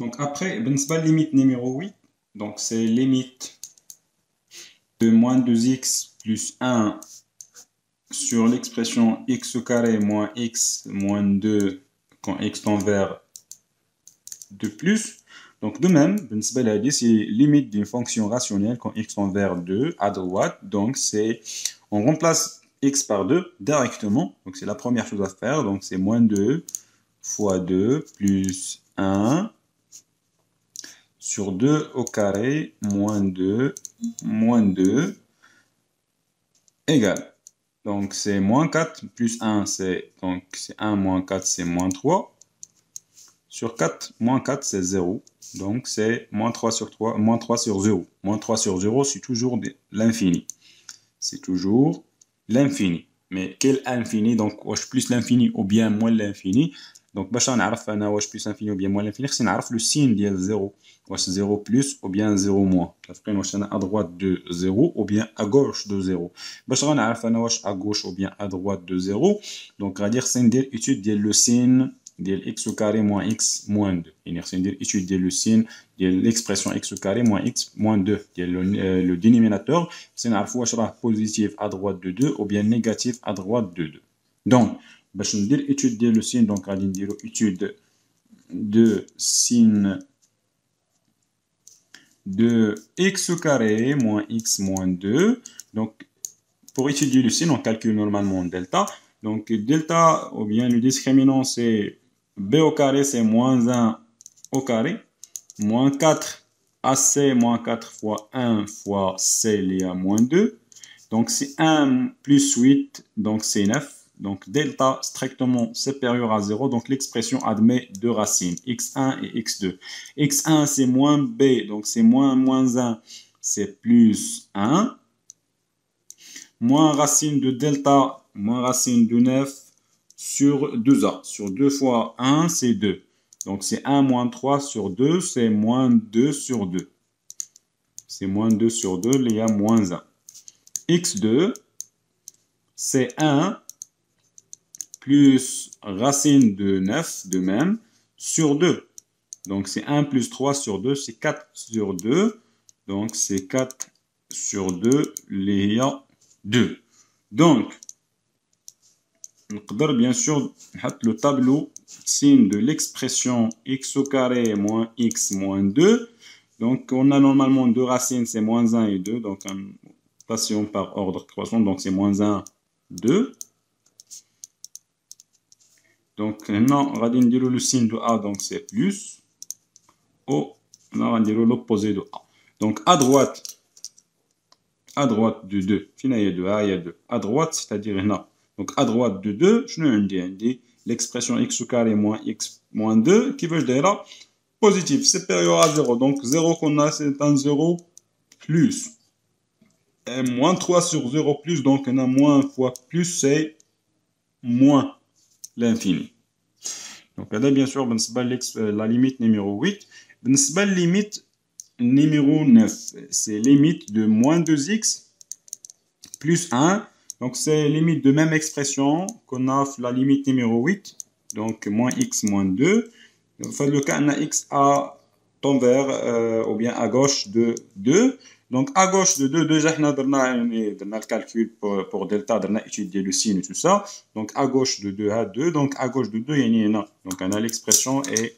Donc après, بالنسبة limite numéro 8, donc c'est limite de moins 2x plus 1 sur l'expression x au carré moins x moins 2 quand x tend vers 2 plus. Donc de même, c'est limite d'une fonction rationnelle quand x tend vers 2 à droite. Donc on remplace x par 2 directement. Donc c'est la première chose à faire. Donc c'est moins 2 fois 2 plus 1 sur 2 au carré moins 2 égale. Donc c'est moins 4 plus 1, c'est 1 moins 4, c'est moins 3. Sur 4, moins 4, c'est 0. Donc c'est moins 3 sur 3, moins 3 sur 0. Moins 3 sur 0, c'est toujours l'infini. C'est toujours l'infini. Mais quel infini? Donc, واش plus l'infini ou bien moins l'infini? Donc, باش نعرف انا واش plus l'infini ou bien moins l'infini, خصني نعرف le signe ديال 0. واش 0 plus ou bien 0 moins. كتبقين واش انا à droite de 0 ou bien à gauche de 0. باش غنعرف انا واش à gauche ou bien à droite de 0. Donc, غادي خصني ندير étude ديال le signe ديال x au carré moins x moins 2. يعني خصني ندير étude ديال le signe ديال l'expression x au carré moins x moins 2 ديال le dénominateur. خصني نعرفوا واش راه positif à droite de 2 ou bien négatif à droite de 2. Donc باش ندير étude ديال le signe, donc غادي نديرو étude de signe de x au carré moins x moins 2. Donc pour étudier le signe, on calcule normalement delta. Donc delta ou bien le discriminant c'est b au carré, c'est moins 1 au carré, moins 4 AC moins 4 fois 1 fois C lié à moins 2. Donc c'est 1 plus 8, donc c'est 9. Donc delta strictement supérieur à 0. Donc l'expression admet deux racines, x1 et x2. x1 c'est moins b, donc c'est moins 1, c'est plus 1. Moins racine de delta, moins racine de 9 sur 2a. Sur 2 fois 1, c'est 2. Donc c'est 1 moins 3 sur 2, c'est moins 2 sur 2. C'est moins 2 sur 2, il y a moins 1. x2, c'est 1 plus racine de 9 de même sur 2. Donc c'est 1 plus 3 sur 2, c'est 4 sur 2. Donc c'est 4 sur 2, il y a 2. Donc, on peut bien sûr le tableau signe de l'expression x au carré moins x moins 2. Donc, on a normalement deux racines, c'est moins 1 et 2. Donc, passons par ordre croissant. Donc, c'est moins 1, 2. Donc, maintenant, on va dire le signe de A, donc c'est plus. On va dire l'opposé de A. Donc, à droite de 2. Fina, il y a 2 A, il y a 2. À droite, c'est-à-dire là. Donc, à droite de 2, je ne dis l'expression x au carré moins x moins 2, qui veut dire là, positif, supérieur à 0. Donc, 0 qu'on a, c'est un 0 plus. Et moins 3 sur 0 plus, donc on a moins fois plus, c'est moins l'infini. Donc, là, bien sûr, la limite numéro 8. La limite numéro 9, c'est limite de moins 2x plus 1. Donc, c'est limite de même expression qu'on a la limite numéro 8. Donc, moins x moins 2. Enfin, le cas, on a x à tend vers ou bien à gauche de 2. Donc, à gauche de 2, déjà, on a le calcul pour delta, on a étudié le signe et tout ça. Donc, à gauche de 2 à 2. Donc, à gauche de 2, il y en a. Donc, on a l'expression est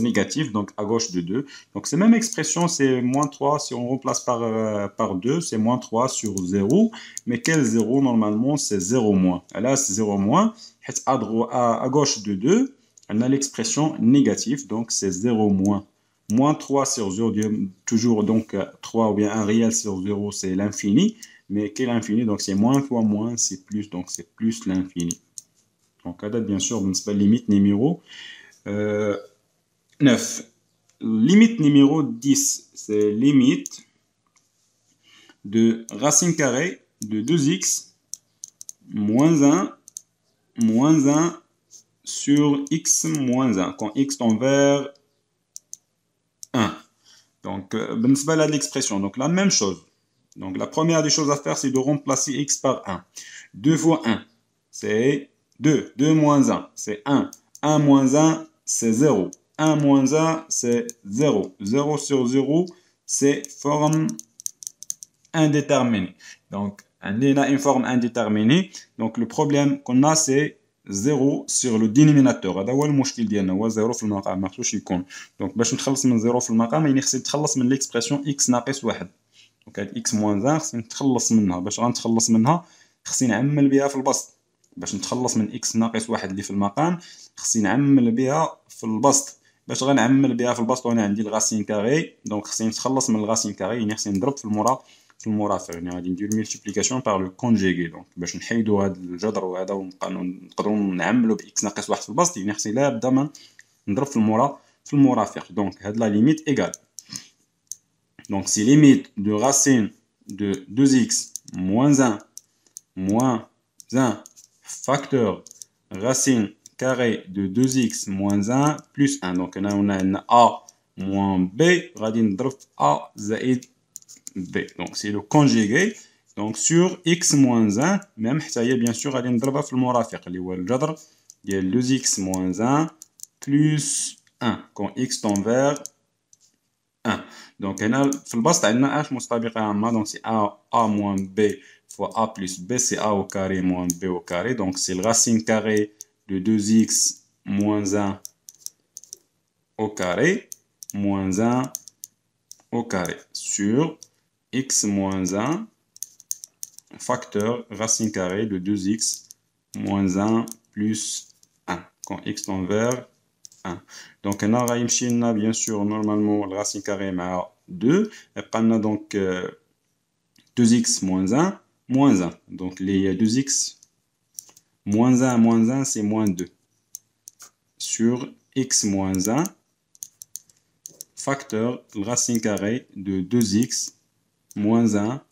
négative, donc à gauche de 2. Donc, cette même expression, c'est moins 3. Si on remplace par 2, c'est moins 3 sur 0. Mais quel 0 normalement? C'est 0 moins. Là, c'est 0 moins. À gauche de 2, on a l'expression négative, donc c'est 0 moins. Moins 3 sur 0, toujours donc 3 ou bien un réel sur 0, c'est l'infini. Mais quel infini? Donc c'est moins fois moins, c'est plus, donc c'est plus l'infini. Donc là, bien sûr, c'est pas limite numéro 9. Limite numéro 10, c'est limite de racine carrée de 2x moins 1 sur x moins 1, quand x tend vers 1. Donc, بالنسبة à l'expression, donc la même chose. Donc, la première des choses à faire, c'est de remplacer x par 1. 2 fois 1, c'est 2. 2 moins 1, c'est 1. 1 moins 1, c'est 0. 1 moins 1, c'est 0. 0 sur 0, c'est forme indéterminée. Donc, on a une forme indéterminée. Donc, le problème qu'on a, c'est 0 sur le dénominateur. هذا هو المشكل ديالنا، هو 0 في المقام، ما خصوش يكون. دونك باش نتخلص من 0 في المقام، يعني خصني نتخلص من ليكسبرسيون x ناقص 1. دونك هاد x موان 1 خصني نتخلص منها. باش غنتخلص منها خصني نعمل بها في البسط. باش نتخلص من x ناقص 1 اللي في المقام خصني نعمل بها في البسط. باش غنعمل بها في البسط وانا عندي الغاسين كاري، دونك خصني نتخلص من الغاسين كاري، يعني خصني نضرب في المرافق، يعني غادي ندير ملتيبليكاسيون بار لو كونجيغي. دونك باش نحيدو هاد الجذر وهذا ونقدروا نعملو باكس ناقص 1 في البسط، يعني خصني لابد ما نضرب في المرافق. دونك هاد لا ليميت ايغال، دونك سي ليميت دو racine de 2x moins 1 moins 1 facteur racine carré de 2x moins 1 plus 1. Donc هنا on a a moins b غادي نضرب في a زائد b. Donc c'est le conjugué. Donc sur x moins 1 même حتى هي bien sûr غادي نضربها في المرافق اللي هو الجذر ديال 2x moins 1 plus 1 quand x tend vers 1. Donc هنا في البسط عندنا h مسطبقة عامة، donc c'est a moins b fois a plus b, c'est a au carré moins b au carré. Donc c'est le racine carrée de 2x moins 1 au carré moins 1 au carré sur x moins 1 facteur racine carrée de 2x moins 1 plus 1 quand x tend vers 1. Donc on a bien sûr normalement le racine carré مع 2 يبقى لنا donc 2x moins 1 moins 1. Donc les 2x moins 1 c'est moins 2 sur x moins 1 facteur le racine carré de 2x moins 1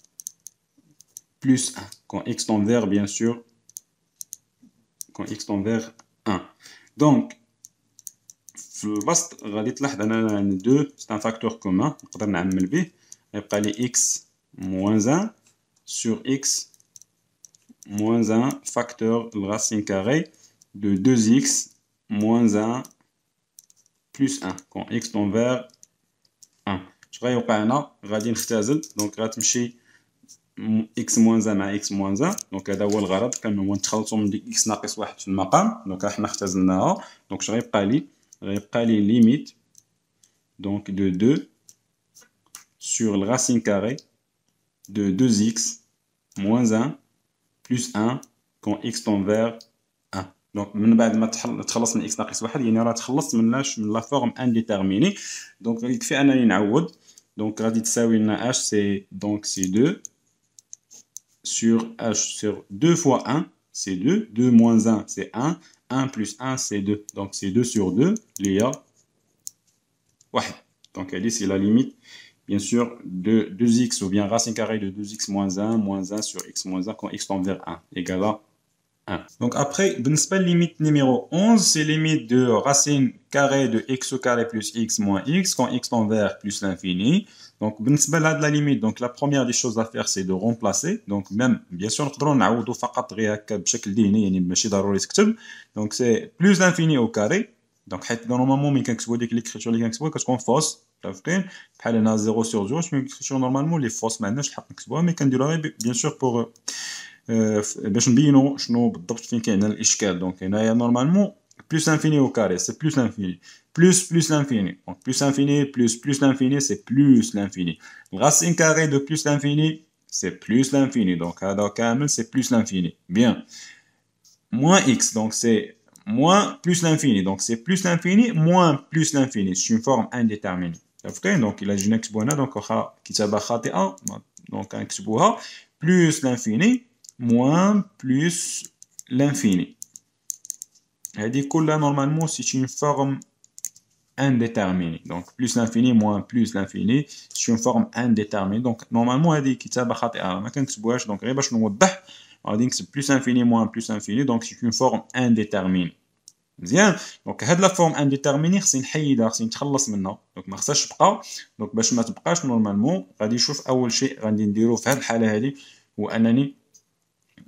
plus 1 quand x tend vers bien sûr quand x tend vers 1. Donc في البسط غادي تلاحظ انا عندي 2 c'est un facteur commun نقدر نعمل به، يبقى لي x moins 1 sur x moins 1 facteur le racine carré de 2x moins 1 plus 1 quand x tend vers 1. اش غيوقع هنا؟ غادي نختزل، دونك غتمشي x moins 1 مع x moins 1. دونك هذا هو الغرض، كان هو نتخلصوا من ديك x ناقص 1 في المقام. دونك حنا اختزلناها، دونك اش غيبقى لي limite donc de 2 sur le racine carré de 2x moins 1 plus 1 quand x tend vers 1. Donc من بعد ما تخلص من x ناقص 1 يعني راه تخلصت من لا فورم انديتيرميني. دونك يكفي انني نعوض، دونك غادي تساوي لنا h c'est donc c'est 2 sur h sur 2 fois 1 c'est 2, 2 moins 1 c'est 1, 1 plus 1 c'est 2, donc c'est 2 sur 2 il y a 1. Donc elle dit c'est la limite bien sûr de 2x ou bien racine carrée de 2x moins 1 sur x moins 1 quand x tend vers 1 égale à 1. Donc après, la limite numéro 11, c'est limite de racine carrée de x au carré plus x moins x quand x tend vers plus l'infini. Donc la limite, donc la première des choses à faire c'est de remplacer. Donc même bien sûr نقدروا نعوضوا فقط غير هكا بشكل ذهني، يعني ماشي ضروري تكتب. Donc c'est plus l'infini au carré. Donc حيت نورمالمون ملي كنكتبوا ديك ليكريتور اللي كنكتبوها كتكون فوس، عرفتين بحال هنا 0 sur 0 شنو ليكريتور نورمالمون لي فوس ما عندناش الحق نكتبوها، مي كنديروها بيان سور بوغ باش نبينوا شنو بالضبط فين كاين الاشكال. دونك هنايا نورمالمون plus l'infini au carré c'est plus l'infini plus l'infini, donc plus l'infini plus l'infini c'est plus l'infini. Racine carrée de plus l'infini c'est plus l'infini, donc هذا كامل c'est plus l'infini. Bien, moins x, donc c'est moins plus l'infini, donc c'est plus l'infini moins plus l'infini, c'est une forme indéterminée. Donc il a جينا نكتبوا هنا دونك واخا كتابه خاطئه دونك غنكتبوها plus l'infini moins plus l'infini. هذه كلها normalement c'est une forme indéterminée. Donc plus l'infini moins plus l'infini c'est une forme indéterminée. Donc normalement هذه كتابه خاطئه ما كنكتبوهاش، دونك غير باش نوضح غادي نكتب plus infini moins plus infini. Donc c'est une forme indéterminée. مزيان، دونك هاد لا فورم انديتيرميني خصني نحيدها، خصني نتخلص منها، دونك ما خصهاش تبقى. دونك باش ما تبقاش نورمالمون غادي نشوف اول شيء غادي نديرو في هاد الحاله هادي هو انني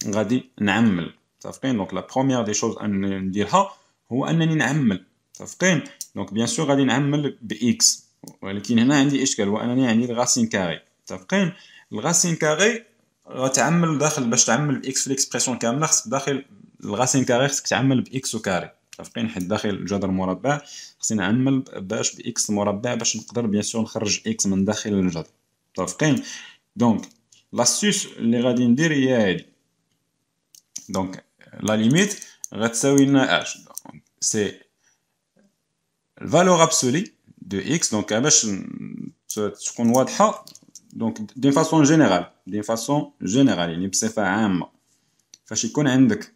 غادي نعمل. صافقين، دونك لا بروميير دي شوز ان نديرها هو انني نعمل. صافقين، دونك بيان سور غادي نعمل بإكس، ولكن هنا عندي إشكال، وأنني عندي الغاسين كاري. متفقين؟ الغاسين كاري غتعمل داخل، باش تعمل بإكس في الإكسبرسيون كاملة خصك داخل الغاسين كاري خصك تعمل بإكس وكاري. متفقين؟ حيت داخل الجذر المربع خصني نعمل باش بإكس مربع باش نقدر بيان سور نخرج إكس من داخل الجذر. متفقين؟ دونك لاستيس اللي غادي ندير هي هادي. دونك لا ليميت غتساوي لنا اش، سي الفالور ابسولي دو اكس. دونك باش تكون واضحه، دونك دين فاسون جينيرال، يعني بصفه عامه، فاش يكون عندك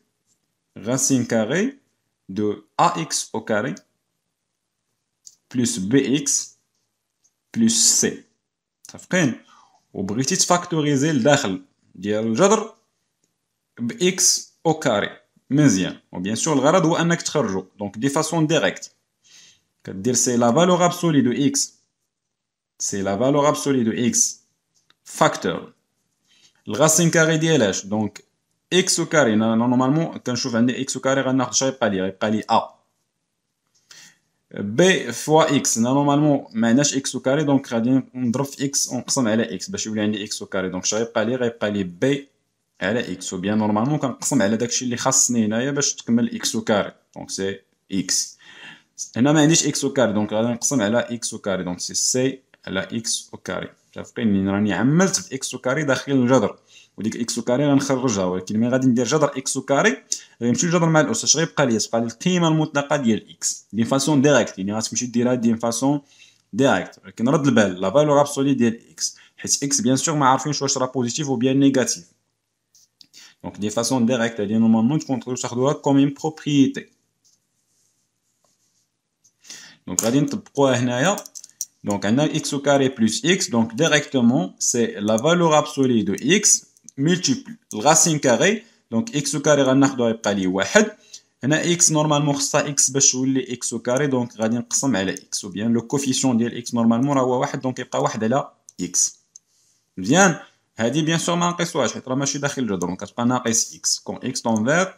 غاسين كاري دو ا اكس او كاري بلس بي اكس بلس سي. متفقين؟ وبغيتي تفاكتوريزي الداخل ديال الجذر بإكس أو كاري، مزيان. وبيان سور الغرض هو أنك تخرجو دونك دي فاسون ديريكت. كدير سي لا فالور ابسولي دو إكس، سي لا فالور ابسولي دو إكس فاكتور الغاسين كاري ديالاش، دونك إكس أو كاري. نورمالمون كنشوف عندي إكس أو كاري غناخد شنو غيبقى لي أ بي فوا إكس. نورمالمون معناش إكس أو كاري، دونك غادي نضرب في إكس ونقسم على إكس باش يولي عندي إكس أو كاري. دونك شنو غيبقى لي بي على إكس، وبيان نورمالمون كنقسم على داكشي اللي خاصني هنايا باش تكمل إكس أو كاري، دونك سي إكس. هنا ما عنديش إكس أو كاري، دونك غادي نقسم على إكس أو كاري، دونك سي سي على إكس أو كاري. متفقين؟ راني عملت بإكس أو كاري داخل الجذر، وديك إكس أو كاري غنخرجها، ولكن ملي غادي ندير جذر إكس أو كاري غيمشي الجذر مع الأس، اش غيبقى لي؟ تبقى لي القيمة المطلقة ديال إكس دين فاسون ديريكت، يعني غتمشي ديرها دين فاسون ديريكت. ولكن رد البال لا فالور ابسولي ديال إكس، حيت إكس بيان سور ما عارفينش واش راه بوزيتيف و بيان نيجاتيف. Donc, de façon directe, normalement, tu contrôles ça comme une propriété. Donc, غادي نطبقوها هنايا. Donc, on a x au carré plus x. Donc, directement, c'est la valeur absolue de x multiple le racine carré. Donc, x au carré غناخدو يبقى لي واحد. هنا x normalement خصها x باش تولي x au carré. Donc, غادي نقسم على x. Ou bien le coefficient ديال x normalement راه هو واحد. Donc, يبقى واحد على x. مزيان. هادي بيان سور ما نقيسوهاش حيت راه ماشي داخل الجذر، دونك كتبقى ناقص اكس كون اكس طونفير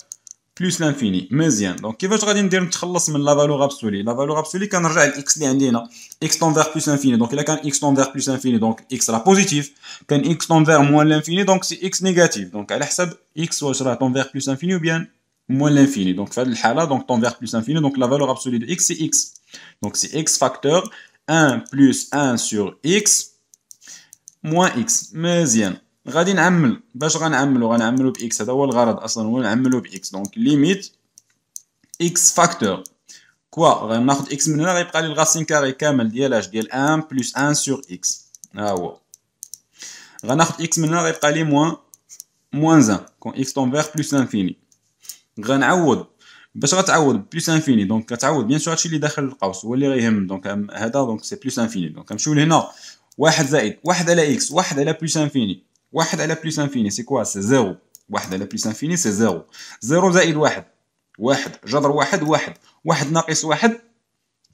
بلوس لانفيني. مزيان. دونك كيفاش غادي ندير نتخلص من لا فالور ابسولي؟ لا فالور ابسولي كنرجع لاكس اللي عندي هنا، اكس طونفير بلوس لانفيني. دونك الا كان اكس طونفير بلوس لانفيني دونك اكس راه بوزيتيف، كان اكس طونفير موان لانفيني دونك سي اكس نيجاتيف. دونك على حسب اكس واش راه طونفير بلوس لانفيني ou bien موان لانفيني. دونك في هذه الحاله دونك طونفير بلوس لانفيني، دونك لا فالور ابسولي دو اكس سي اكس. دونك سي اكس فاكتور 1 بلوس 1 sur اكس موان اكس. مزيان. غادي نعمل باش غنعملو باكس، هذا هو الغرض اصلا، هو نعملو باكس. دونك ليميت اكس فاكتور كوا غناخد اكس من هنا غيبقى لي الغاسين كاري كامل ديال اش ديال 1 بلس 1 سور اكس. ها هو غناخد اكس من هنا غيبقى لي موان 1 كون اكس طونفير بلس لانفيني. غنعوض باش غتعوض بلس انفيني، دونك كتعوض بيان سور هادشي اللي داخل القوس هو اللي غيهم. دونك هذا دونك سي بلس انفيني. دونك كنمشيو لهنا واحد زائد واحد على اكس واحد على بلس انفيني. واحد على بلس انفيني سي كوا؟ سي زيرو. واحد على بلس انفيني سي زيرو. زيرو زائد واحد واحد، جذر واحد واحد، واحد ناقص واحد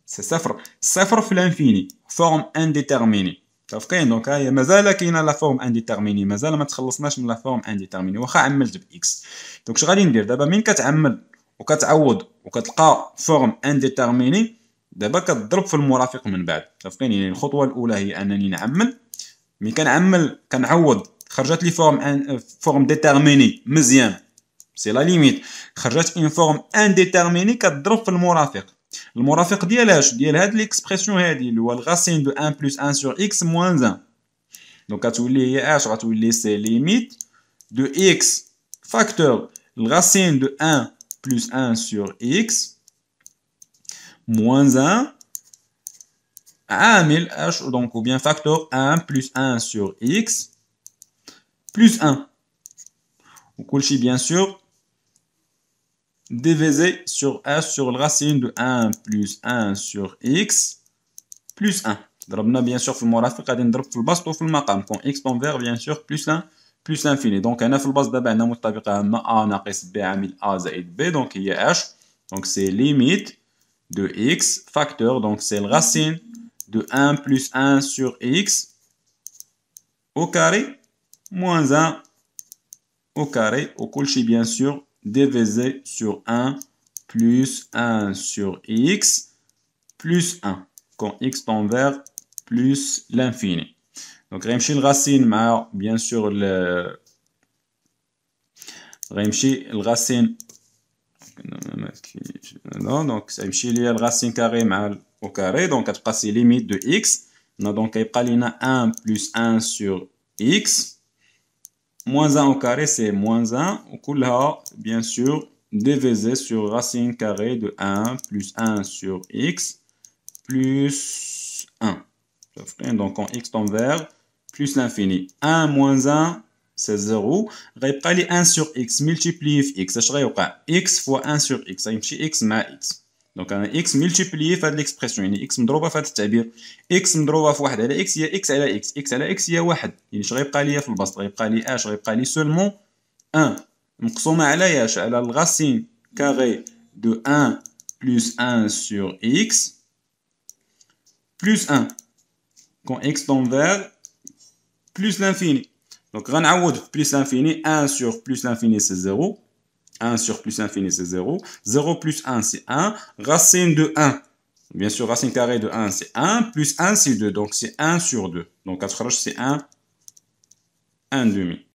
سي صفر. صفر في الانفيني فورم انديتيرميني. متفقين؟ دونك هاهي مازال كاينه لا فورم انديتيرميني، مازال ما تخلصناش من لا فورم انديتيرميني واخا عملت باكس. دونك اش غادي ندير دابا؟ من كتعمل وكتعوض وكتلقى فورم انديتيرميني، دابا كتضرب في المرافق من بعد. متفقين؟ يعني الخطوه الاولى هي انني نعمل، ملي كنعمل كنعوض خرجت لي فورم ديتيرميني. مزيان. سي لا ليميت خرجت اون فورم انديتيرميني كتضرب في المرافق. المرافق ديال اش؟ ديال هاد ليكسبرسيون هادي اللي هو الغاسين دو 1 بلس 1 سور اكس موان 1. دونك غتولي هي اش؟ غتولي سي ليميت دو اكس فاكتور الغاسين دو 1 plus 1 sur x moins 1 عامل h، donc ou bien facteur 1 plus 1 sur x plus 1. وكلشي bien sûr divisé sur h sur la racine de 1 plus 1 sur x plus 1. ضربنا bien sûr في المرافق، غادي نضرب في البسط وفي المقام كون x طونفير bien sûr plus 1 plus l'infini. Donc هنا في البسط دابا عندنا مطابقة عامة a ناقص b عامل a زائد b، donc هي h. Donc c'est limite de x facteur, donc c'est la racine de 1 plus 1 sur x au carré moins 1 au carré, au كلشي bien sûr divisé sur 1 plus 1 sur x plus 1. Quand x tend vers plus l'infini. Donc, غيمشي الرacine مع bien sûr غيمشي الرacine. Non, donc ça يمشي ليا الرacine carré مع au carré. Donc, غتبقى سي limite de x. Donc, غيبقى لينا 1 plus 1 sur x. Moins 1 au carré, c'est moins 1. وكلها bien sûr divisé sur racine carrée de 1 plus 1 sur x plus 1. Donc, quand x tend vers plus l'infini. 1 moins 1, c'est 0. غيبقى لي 1 sur x multiplié في x. اش غيوقع؟ x fois 1 sur x. غيمشي x مع x. Donc, أنا x multiplié في هاد l'expression. يعني x مضروبة في هاد التعبير. x مضروبة في 1 على x هي x على x. x على x هي 1. يعني اش غيبقى لي في البسط؟ غيبقى لي اش؟ غيبقى لي seulement 1. مقسومة على ياش؟ على الرacine carré de 1 plus 1 sur x plus 1. Quand x tend vers plus l'infini. Donc, plus l'infini, 1 sur plus l'infini, c'est 0. 1 sur plus l'infini, c'est 0. 0 plus 1, c'est 1. Racine de 1. Bien sûr, racine carrée de 1, c'est 1. Plus 1, c'est 2. Donc, c'est 1 sur 2. Donc, c'est 1 demi.